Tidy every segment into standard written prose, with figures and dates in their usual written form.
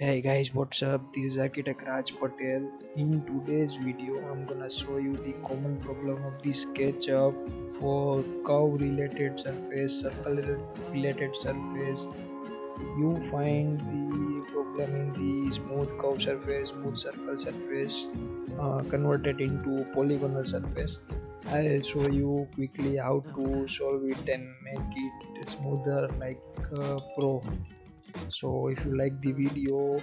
Hey guys, what's up? This is Architect Raj Patel. In today's video, I'm gonna show you the common problem of the SketchUp for curve related surface, circle related surface. You find the problem in the smooth curve surface, smooth circle surface, converted into polygonal surface. I'll show you quickly how to solve it and make it smoother like pro. So if you like the video,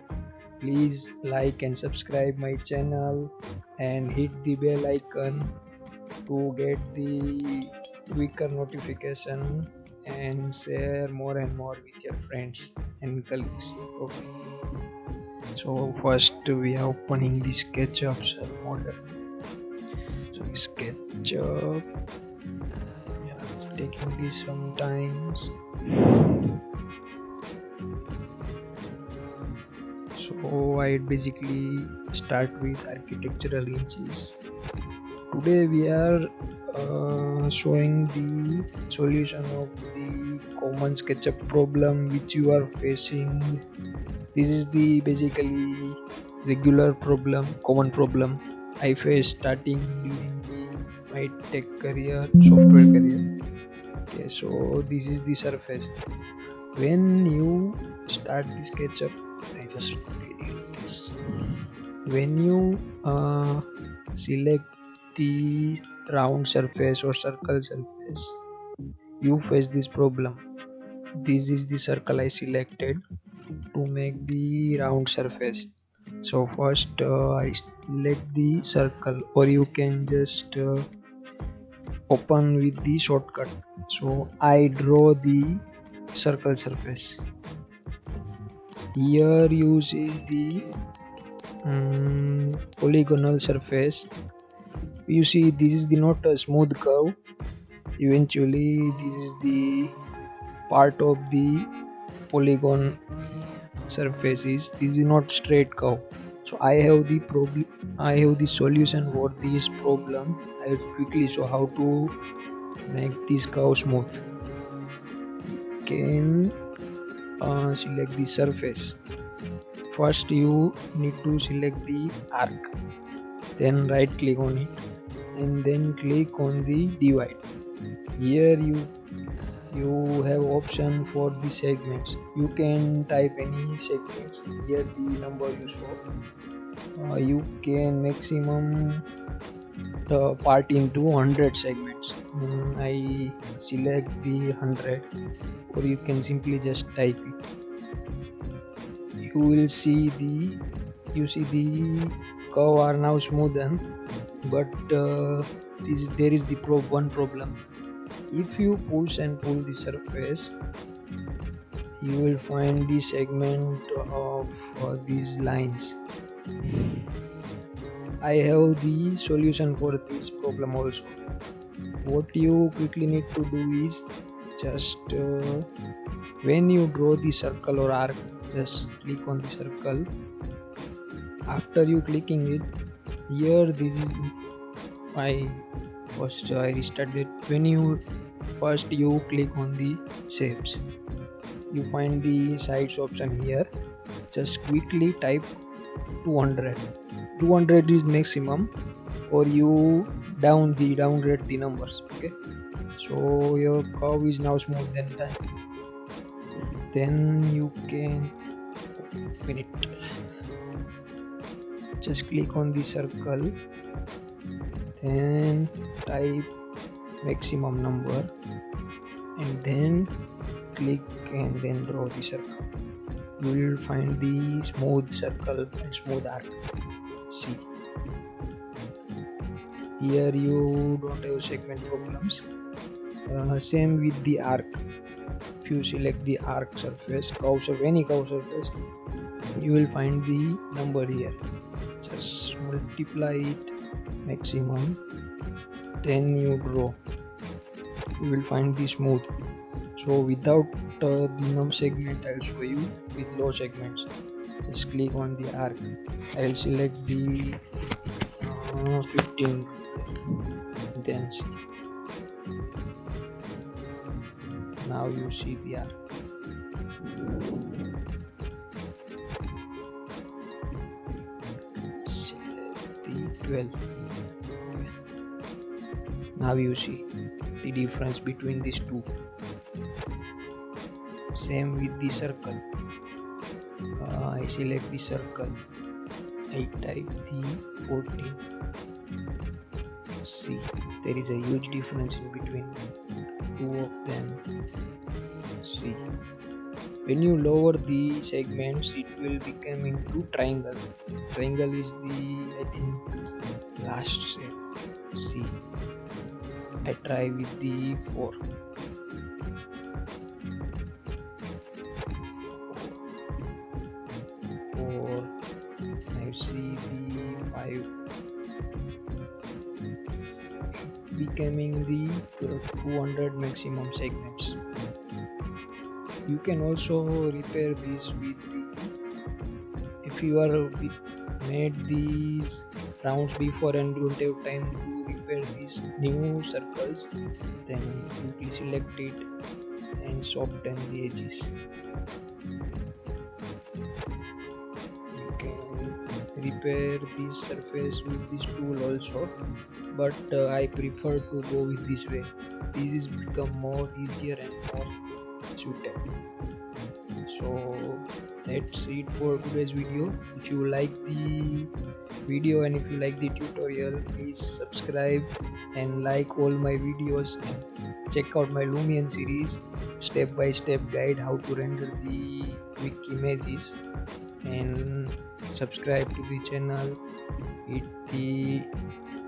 please like and subscribe my channel and hit the bell icon to get the quicker notification and share more and more with your friends and colleagues. Okay, so first we are opening the SketchUp model. So SketchUp, yeah, it's taking this sometimes. So I basically start with architectural inches. Today we are showing the solution of the common SketchUp problem which you are facing. This is the basically regular problem, common problem I faced starting during my tech career, software career. Okay, so this is the surface. When you start the SketchUp, I just delete this. When you select the round surface or circle surface, you face this problem. This is the circle I selected to make the round surface. So first I select the circle, or you can just open with the shortcut. So I draw the circle surface. Here you see the polygonal surface. You see this is the not a smooth curve. Eventually this is the part of the polygon surfaces. This is not straight curve. So I have the problem. I have the solution for this problem. I will quickly show how to make this curve smooth. You can select the surface. First you need to select the arc, then right click on it and then click on the divide. Here you have option for the segments. You can type any segments. Here the number you show. You can maximum part into 100 segments. I select the 100, or you can simply just type it. You will see the curve are now smoothened, but there is the one problem. If you push and pull the surface, you will find the segment of these lines. I have the solution for this problem also. What you quickly need to do is just when you draw the circle or arc, just click on the circle. After you clicking it, here this is I restart it. When you first you click on the shapes, you find the sides option here. Just quickly type 200. 200 is maximum, or you downgrade the numbers. Okay, so your curve is now smooth than that. Then you can open it. Just click on the circle, then type maximum number and then click and then draw the circle. You will find the smooth circle and smooth arc. See, here you don't have segment problems. Same with the arc. If you select the arc surface, any curve surface, you will find the number here. Just multiply it maximum, then you draw. You will find the smooth. So without the num segment, I'll show you with low segments. Just click on the arc. I'll select the 15, then see. Now you see the arc. 12. Now you see the difference between these two. Same with the circle. I select the circle, I type the 14. See, there is a huge difference in between two of them. See, when you lower the segments, it will become into triangle. Triangle is the, I think, last shape. See, I try with the 4. I see the 5 becoming the 200 maximum segments. You can also repair this with the, if you are made these rounds before and don't have time to repair these new circles, then simply select it and soften the edges. You can repair this surface with this tool also, but I prefer to go with this way. This is become more easier and more suitable. So that's it for today's video. If you like the video and if you like the tutorial, please subscribe and like all my videos, and check out my Lumion series step-by-step guide how to render the quick images, and subscribe to the channel, hit the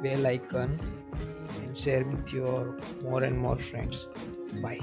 bell icon and share with your more and more friends. Bye.